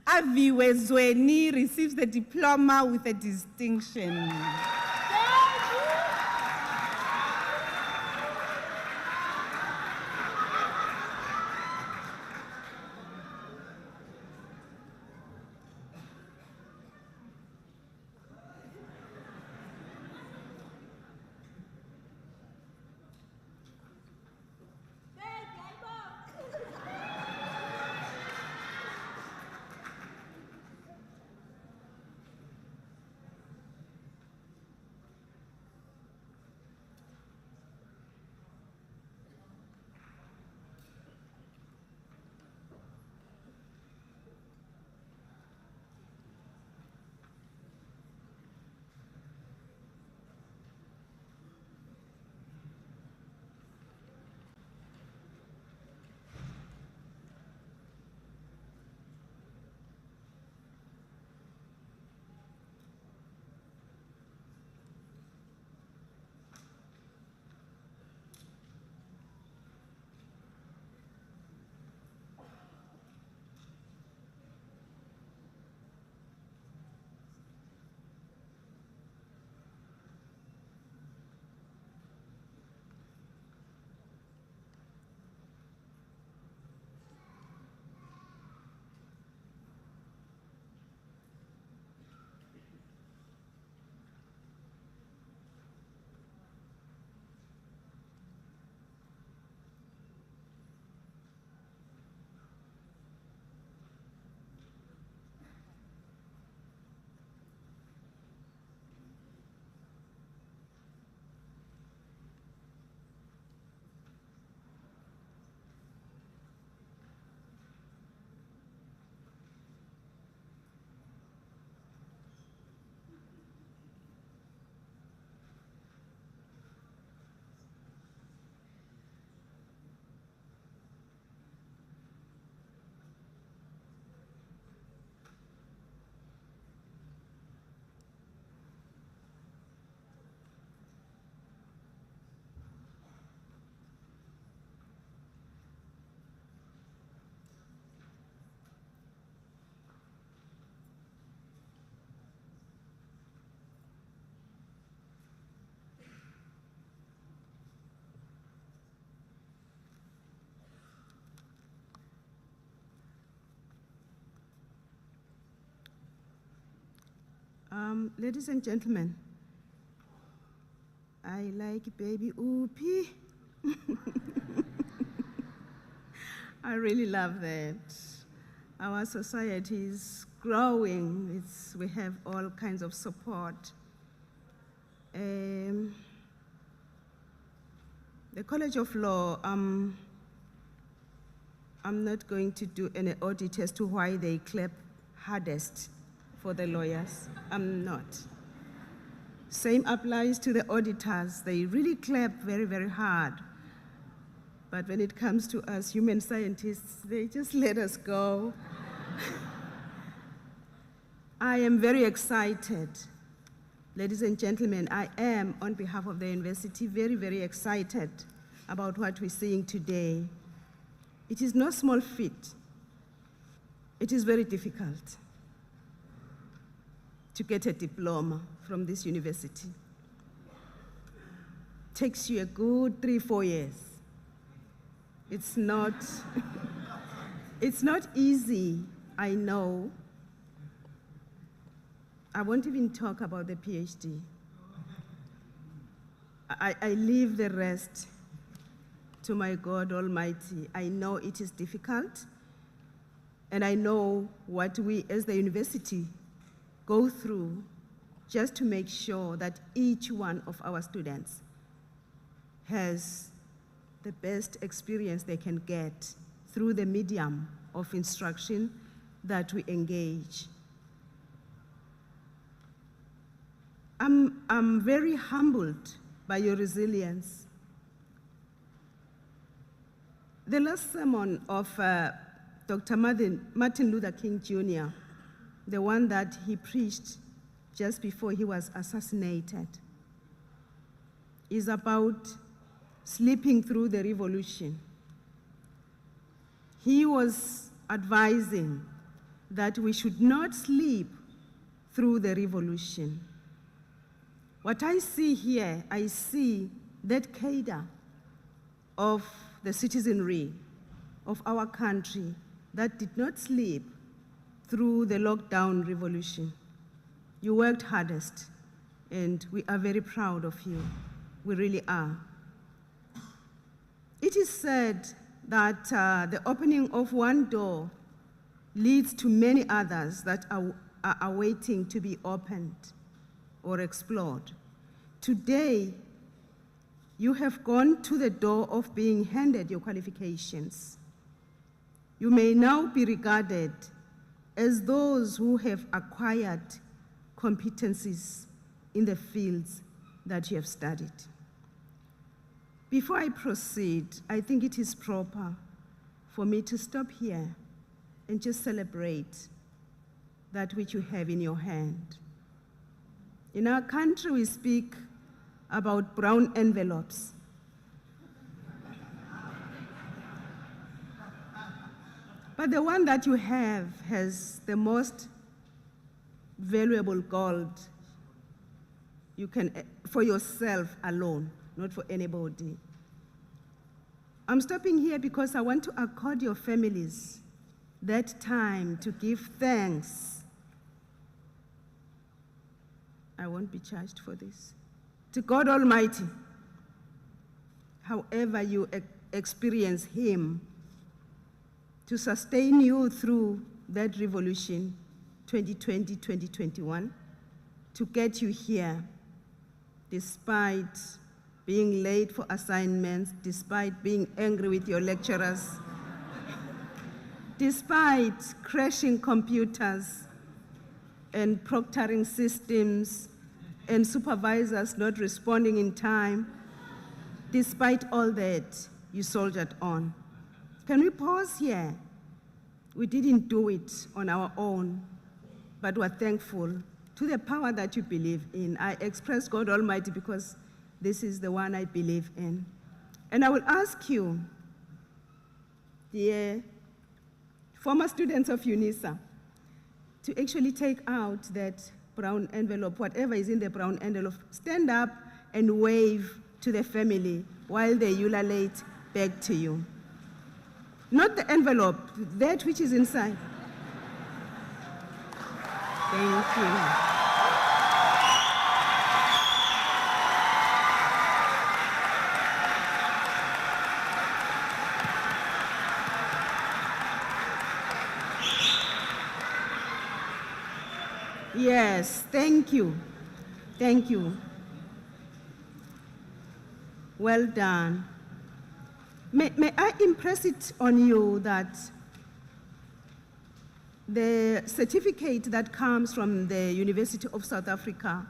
Aviwe Zweni receives the diploma with a distinction. Ladies and gentlemen, I like baby Upi. I really love that. Our society is growing. We have all kinds of support. The College of Law, I'm not going to do any audit as to why they clap hardest for the lawyers. I'm not. Same applies to the auditors. They really clap very, very hard. But when it comes to us human scientists, they just let us go. I am very excited Ladies and gentlemen, I am, on behalf of the university, very, very excited about what we're seeing today. It is no small feat. It is very difficult to get a diploma from this university. Takes you a good 3-4 years. It's not, it's not easy, I know. I won't even talk about the PhD. I leave the rest to my God Almighty. I know it is difficult, and I know what we as the university go through just to make sure that each one of our students has the best experience they can get through the medium of instruction that we engage. I'm very humbled by your resilience. The last sermon of Dr. Martin Luther King Jr., the one that he preached just before he was assassinated, is about sleeping through the revolution. He was advising that we should not sleep through the revolution. What I see here, I see that cadre of the citizenry of our country that did not sleep through the lockdown revolution. You worked hardest, and we are very proud of you. We really are. It is said that the opening of one door leads to many others that are awaiting to be opened or explored. Today, you have gone to the door of being handed your qualifications. You may now be regarded as those who have acquired competencies in the fields that you have studied. Before I proceed, I think it is proper for me to stop here and just celebrate that which you have in your hand. In our country, we speak about brown envelopes. But the one that you have has the most valuable gold you can, for yourself alone, not for anybody. I'm stopping here because I want to accord your families that time to give thanks. I won't be charged for this. To God Almighty, however you experience Him, to sustain you through that revolution, 2020-2021, to get you here, despite being late for assignments, despite being angry with your lecturers, despite crashing computers and proctoring systems and supervisors not responding in time. Despite all that, you soldiered on. Can we pause here? We didn't do it on our own, but we're thankful to the power that you believe in. I express God Almighty because this is the one I believe in. And I will ask you, dear former students of Unisa, to actually take out that brown envelope, whatever is in the brown envelope, stand up and wave to the family while they ululate back to you. Not the envelope, that which is inside. Thank you. Yes, thank you. Thank you. Well done. May I impress it on you that the certificate that comes from the University of South Africa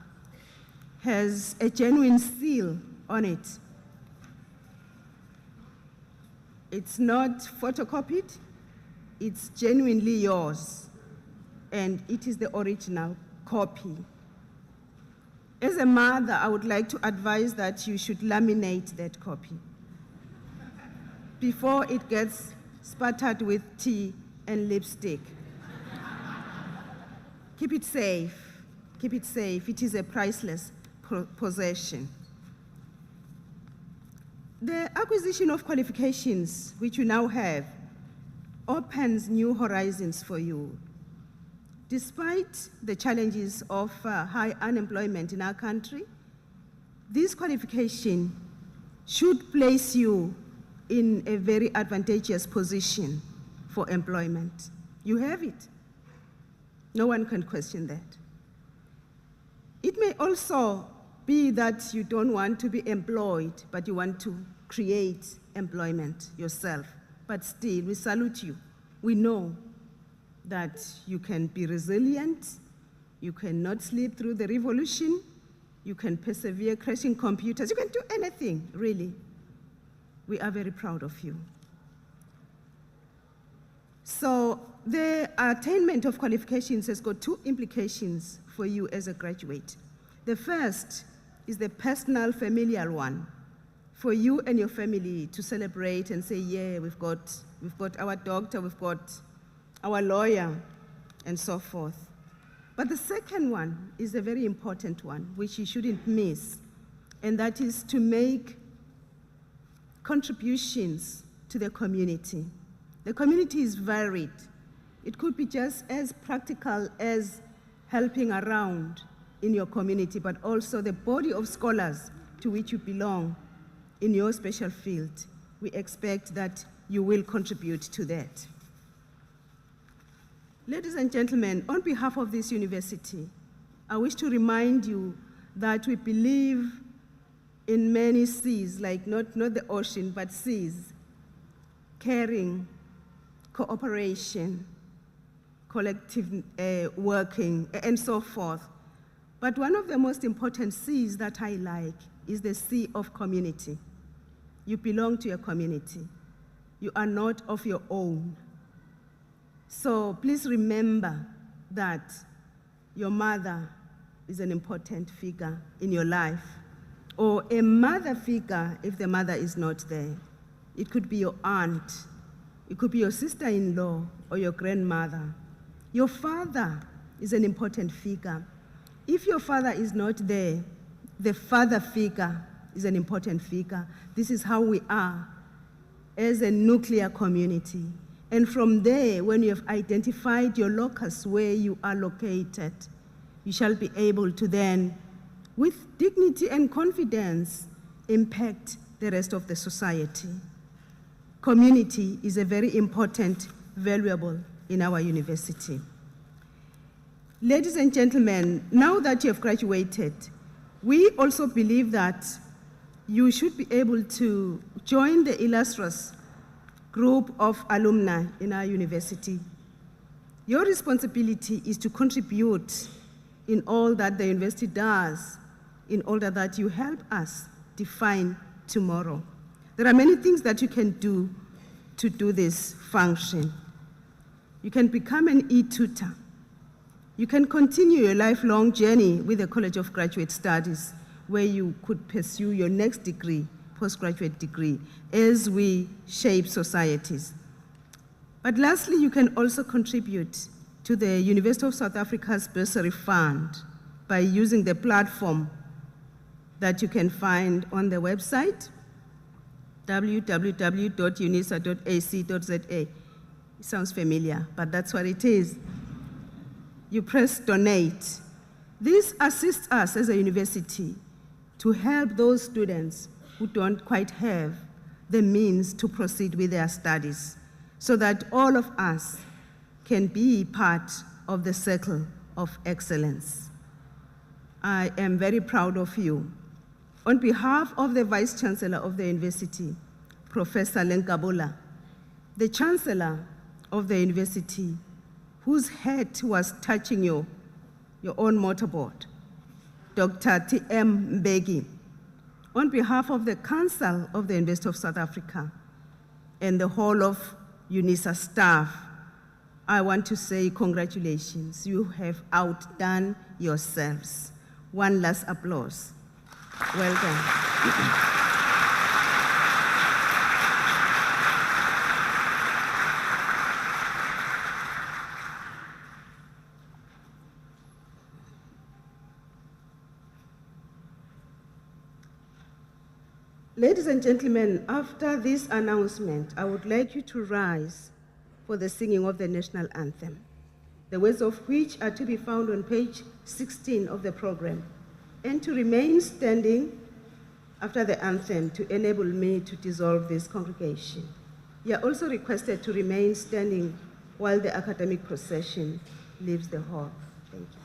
has a genuine seal on it. It's not photocopied, it's genuinely yours, and it is the original copy. As a mother, I would like to advise that you should laminate that copy before it gets spattered with tea and lipstick. Keep it safe. Keep it safe. It is a priceless possession. The acquisition of qualifications, which you now have, opens new horizons for you. Despite the challenges of high unemployment in our country, this qualification should place you in a very advantageous position for employment. You have it. No one can question that. It may also be that you don't want to be employed, but you want to create employment yourself. But still, we salute you. We know that you can be resilient, you cannot sleep through the revolution, you can persevere crashing computers, you can do anything, really. We are very proud of you. So the attainment of qualifications has got two implications for you as a graduate. The first is the personal, familial one, for you and your family to celebrate and say, yeah, we've got our doctor, we've got our lawyer, and so forth. But the second one is a very important one, which you shouldn't miss, and that is to make contributions to the community. The community is varied. It could be just as practical as helping around in your community, but also the body of scholars to which you belong in your special field. We expect that you will contribute to that. Ladies and gentlemen, on behalf of this university, I wish to remind you that we believe in many C's, like not the ocean, but C's: caring, cooperation, collective working, and so forth. But one of the most important C's that I like is the C of community. You belong to a community. You are not of your own. So please remember that your mother is an important figure in your life, or a mother figure if the mother is not there. It could be your aunt, it could be your sister-in-law or your grandmother. Your father is an important figure. If your father is not there, the father figure is an important figure. This is how we are as a nuclear community. And from there, when you have identified your locus where you are located, you shall be able to then, with dignity and confidence, impact the rest of the society. Community is a very important variable in our university. Ladies and gentlemen, now that you have graduated, we also believe that you should be able to join the illustrious group of alumni in our university. Your responsibility is to contribute in all that the university does, in order that you help us define tomorrow. There are many things that you can do to do this function. You can become an e-tutor. You can continue your lifelong journey with the College of Graduate Studies, where you could pursue your next degree, postgraduate degree, as we shape societies. But lastly, you can also contribute to the University of South Africa's bursary fund by using the platform that you can find on the website, www.unisa.ac.za. It sounds familiar, but that's what it is. You press donate. This assists us as a university to help those students who don't quite have the means to proceed with their studies, so that all of us can be part of the circle of excellence. I am very proud of you. On behalf of the Vice Chancellor of the University, Professor Lenkabula, the Chancellor of the University, whose head was touching your own motorboard, Dr. T.M. Mbeki, on behalf of the Council of the University of South Africa and the whole of Unisa staff, I want to say congratulations. You have outdone yourselves. one last applause. Welcome. Ladies and gentlemen, after this announcement, I would like you to rise for the singing of the national anthem, the words of which are to be found on page 16 of the program, and to remain standing after the anthem to enable me to dissolve this congregation. You are also requested to remain standing while the academic procession leaves the hall. Thank you.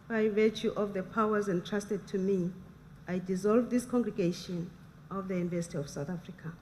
By virtue of the powers entrusted to me, I dissolve this congregation of the University of South Africa.